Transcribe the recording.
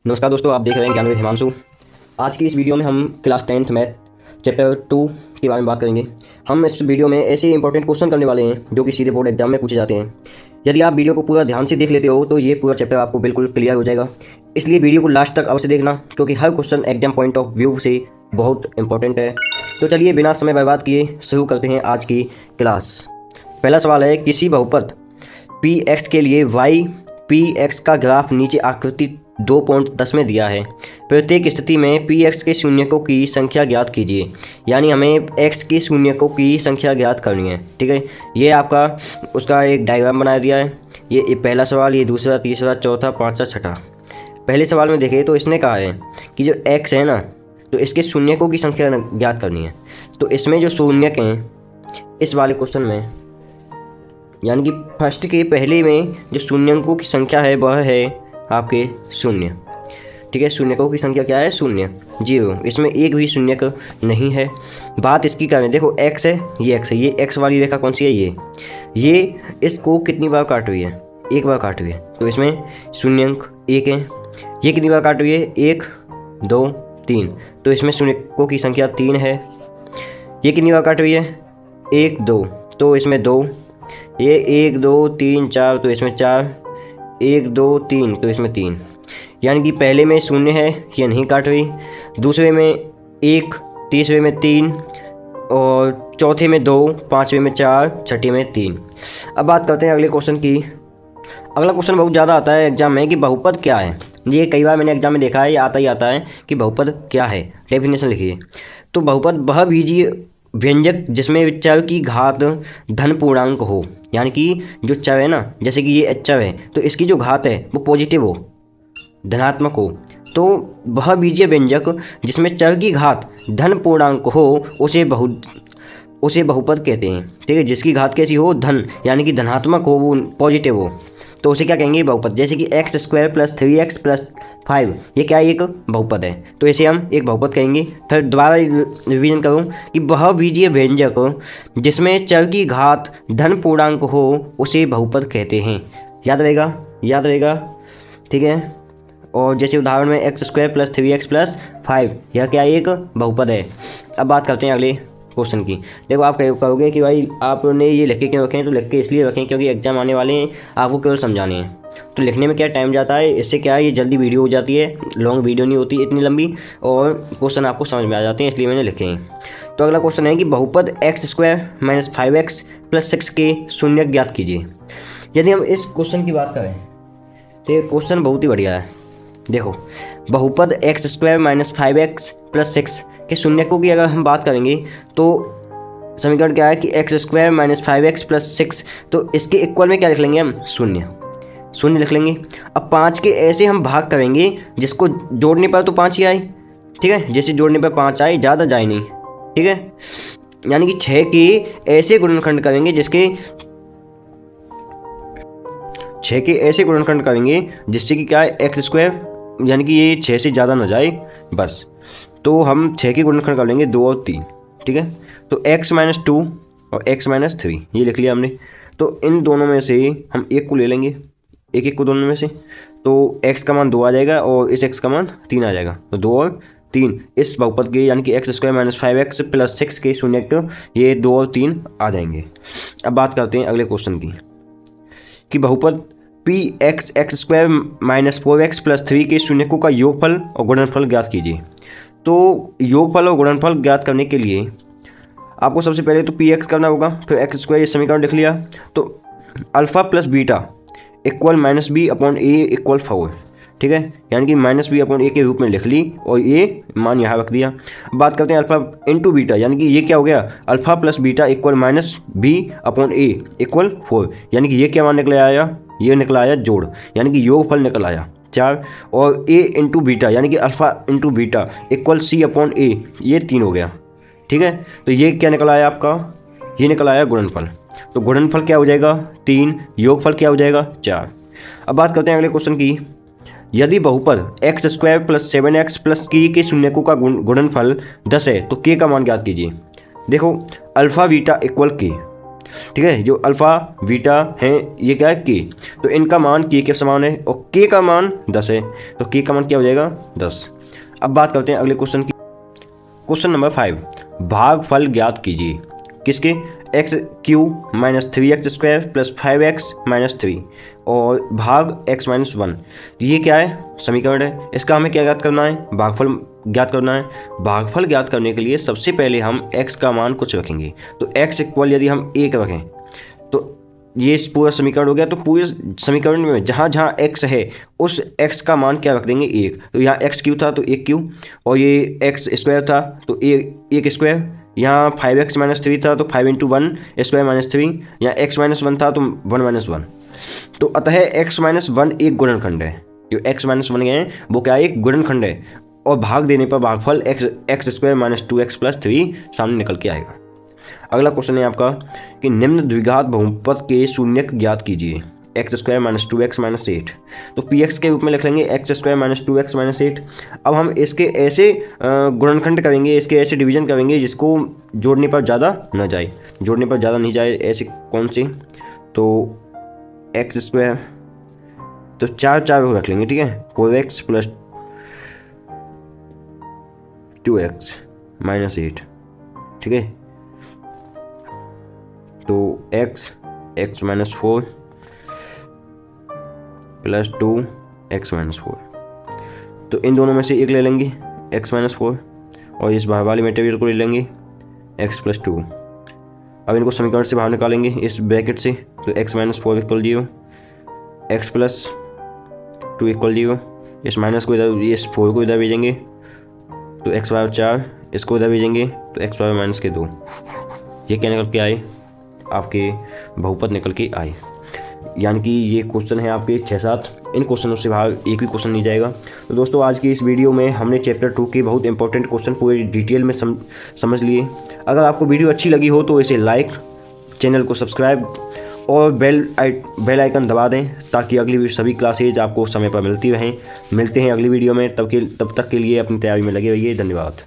नमस्कार दोस्तों, आप देख रहे हैं ज्ञान विद हिमांशु। आज की इस वीडियो में हम क्लास 10th मैथ चैप्टर 2 के बारे में बात करेंगे। हम इस वीडियो में ऐसे इंपॉर्टेंट क्वेश्चन करने वाले हैं जो कि सीधे बोर्ड एग्जाम में पूछे जाते हैं। यदि आप वीडियो को पूरा ध्यान से देख लेते हो तो ये पूरा चैप्टर आपको बिल्कुल क्लियर हो जाएगा। इसलिए वीडियो को लास्ट तक अवश्य देखना, क्योंकि हर question exam point of view से बहुत इंपॉर्टेंट है। तो चलिए बिना समय बर्बाद किए शुरू करते हैं आज की क्लास। पहला सवाल है, किसी बहुपद Px के लिए y Px का ग्राफ नीचे आकृति 2.10 में दिया है। प्रत्येक स्थिति में Px के शून्यकों की संख्या ज्ञात कीजिए। यानी हमें x के शून्यकों की संख्या ज्ञात करनी है। ठीक है, ये आपका उसका एक डायग्राम बना दिया है। ये पहला सवाल, ये दूसरा, तीसरा, चौथा, पाँचवा, छठा। पहले सवाल में देखें तो इसने कहा है कि जो x है ना, तो इसके शून्यकों की संख्या ज्ञात करनी है। तो इसमें जो शून्यक हैं इस वाले क्वेश्चन में, यानी कि फर्स्ट के पहले में जो शून्यकों की संख्या है वह है आपके शून्य। ठीक है, शून्यकों की संख्या क्या है? शून्य, 0। इसमें एक भी शून्यक नहीं है। बात इसकी क्या है, देखो x है, ये x है, ये x वाली रेखा कौन सी है? ये इसको कितनी बार काट रही है? एक बार काट रही है। तो इसमें शून्यंक 1 है। ये कितनी बार काट रही है? 1, 2, 3। तो इसमें शून्यकों की संख्या 3 है। ये कितनी बार काट रही है? 1, 2। तो इसमें 2। ये 1, 2, 3, 4, तो इसमें 4, 1, 2, 3, तो इसमें 3। यानी कि पहले में शून्य है, ये नहीं काट रही। दूसरे में 1, तीसरे में 3, और चौथे में 2, पाँचवें में 4, छठे में 3। अब बात करते हैं अगले क्वेश्चन की। अगला क्वेश्चन बहुत ज़्यादा आता है एग्जाम में कि बहुपद क्या है। ये कई बार मैंने एग्जाम में देखा है, ये आता ही आता है कि बहुपद क्या है, डेफिनेशन लिखिए। तो बहुपद वह बीजीय व्यंजक जिसमें चर की घात धन पूर्णांक हो। यानी कि जो चर है ना, जैसे कि ये चर है, तो इसकी जो घात है वो पॉजिटिव हो, धनात्मक हो। तो वह बीजीय व्यंजक जिसमें चर की घात धन पूर्णांक हो उसे बहुपद कहते हैं। ठीक है, जिसकी घात कैसी हो? धन, यानी कि धनात्मक हो, वो पॉजिटिव हो, तो उसे क्या कहेंगे? बहुपद। जैसे कि x² + 3x + 5, ये क्या है? एक बहुपद है, तो इसे हम एक बहुपद कहेंगे। फिर दोबारा रिवीजन करूँ कि वह बीजीय व्यंजक जिसमें चर की घात धन पूर्णांक हो उसे बहुपद कहते हैं। याद रहेगा, याद रहेगा। ठीक है, और जैसे उदाहरण में x² + 3x + 5, यह क्या एक बहुपद है। अब बात करते हैं अगले क्वेश्चन की। देखो, आप कहोगे कि भाई आपने ये लिख के क्यों रखे हैं? तो लिख के इसलिए रखें क्योंकि एग्जाम आने वाले हैं, आपको केवल समझाने हैं। तो लिखने में क्या टाइम जाता है, इससे क्या है, ये जल्दी वीडियो हो जाती है, लॉन्ग वीडियो नहीं होती इतनी लंबी, और क्वेश्चन आपको समझ में आ जाते हैं, इसलिए मैंने लिखे हैं। तो अगला क्वेश्चन है कि बहुपद x² - 5x + 6 के शून्यक ज्ञात कीजिए। यदि हम इस क्वेश्चन की बात करें तो ये क्वेश्चन बहुत ही बढ़िया है। देखो, बहुपद x² - 5x + 6 के शून्यकों की अगर हम बात करेंगे तो समीकरण क्या है कि x² - 5x + 6, तो इसके इक्वल में क्या लिख लेंगे हम? शून्य लिख लेंगे। अब 5 के ऐसे हम भाग करेंगे जिसको जोड़ने पर तो 5 ही आए। ठीक है, जैसे जोड़ने पर 5 आए, ज़्यादा जाए नहीं। ठीक है, यानी कि 6 के ऐसे गुणनखंड करेंगे जिससे कि क्या है, x², यानी कि ये 6 से ज़्यादा ना जाए बस। तो हम 6 के गुणनखंड कर लेंगे, 2 और 3। ठीक है, तो x - 2 और x - 3 ये लिख लिया हमने। तो इन दोनों में से हम एक को ले लेंगे, एक को दोनों में से। तो x का मान 2 आ जाएगा और इस x का मान 3 आ जाएगा। तो 2 और 3 इस बहुपद के, यानी कि x² - 5x + 6 के शून्यक, ये 2 और 3 आ जाएंगे। अब बात करते हैं अगले क्वेश्चन की कि बहुपद Px x² - 4x + 3 के शून्यकों का योगफल और गुणनफल ज्ञात कीजिए। तो योगफल और गुणनफल ज्ञात करने के लिए आपको सबसे पहले तो Px करना होगा, फिर x², ये समीकरण लिख लिया। तो α + β = -b/a = 4। ठीक है, यानी कि -b/a के रूप में लिख ली और ये मान यहाँ रख दिया। बात करते हैं α × β, यानी कि ये क्या हो गया? α + β = -b/a = 4, यानी कि ये क्या मान निकल आया? ये निकला आया जोड़, यानी कि योगफल निकल आया 4। और a × β, यानी कि α × β = c/a, ये 3 हो गया। ठीक है, तो ये क्या निकल आया आपका? ये निकल आया गुणनफल। तो गुणनफल क्या हो जाएगा? 3, योगफल क्या हो जाएगा? 4। अब बात करते हैं अगले क्वेश्चन की। यदि बहुपद x² + 7x + k के शून्यकों का गुणनफल 10 है तो k का मान ज्ञात कीजिए। देखो, α β = k, ठीक है। जो अल्फ़ा बीटा हैं ये क्या है के, तो इनका मान के समान है और के का मान 10 है, तो के का मान क्या हो जाएगा 10। अब बात करते हैं अगले क्वेश्चन की। क्वेश्चन नंबर 5, भागफल ज्ञात कीजिए किसके, x Q minus 3x² plus 5x-3 और भाग x-1। ये क्या है, समीकरण है। इसका हमें क्या ज्ञात करना है, भागफल ज्ञात करना है। भागफल ज्ञात करने के लिए सबसे पहले हम x का मान कुछ रखेंगे, तो x इक्वल यदि हम 1 रखें तो ये पूरा समीकरण हो गया। तो पूरे समीकरण में जहाँ जहाँ x है उस x का मान क्या रख देंगे 1। तो यहाँ एक्स क्यू था तो 1 क्यू, और ये x² था तो 1 स्क्वायर, यहाँ 5x-3 था तो 5 × 1² - 3, यहाँ x-1 था तो 1 - 1। तो अतः x-1 एक गुणनखंड है। जो x-1 है वो क्या है, एक गुणनखंड है, और भाग देने पर भागफल x² - 2x + 3 सामने निकल के आएगा। अगला क्वेश्चन है आपका कि निम्न द्विघात बहुपद के शून्यक ज्ञात कीजिए, x² - 2x - 8। तो px के रूप में लिख लेंगे x² - 2x - 8। अब हम इसके ऐसे गुणनखंड करेंगे, इसके ऐसे डिवीजन करेंगे जिसको जोड़ने पर ज़्यादा न जाए, जोड़ने पर ज़्यादा नहीं जाए। ऐसे कौन से, तो x² तो 4 रख लेंगे, ठीक है। 4x + 2x - 8, ठीक है। तो x-4 + 2x-4, तो इन दोनों में से एक ले लेंगे x-4 और इस बाहर वाले मटेरियल को ले लेंगे x + 2। अब इनको समीकरण से बाहर निकालेंगे इस ब्रैकेट से, तो x-4 = 0, x + 2 = 0। इस माइनस को इधर, इस 4 को इधर भेजेंगे तो x = 4, इसको इधर भेजेंगे तो x - 2। ये क्या निकल के आए, आपके बहुपद निकल के आए। यानी कि ये क्वेश्चन है आपके 6-7, इन क्वेश्चनों से बाहर एक भी क्वेश्चन नहीं जाएगा। तो दोस्तों आज की इस वीडियो में हमने चैप्टर 2 के बहुत इंपॉर्टेंट क्वेश्चन पूरे डिटेल में समझ लिए। अगर आपको वीडियो अच्छी लगी हो तो इसे लाइक, चैनल को सब्सक्राइब और बेल आइकन दबा दें, ताकि अगली सभी क्लासेज आपको समय पर मिलती रहें। मिलते हैं अगली वीडियो में, तब तक के लिए अपनी तैयारी में लगे रहिए। धन्यवाद।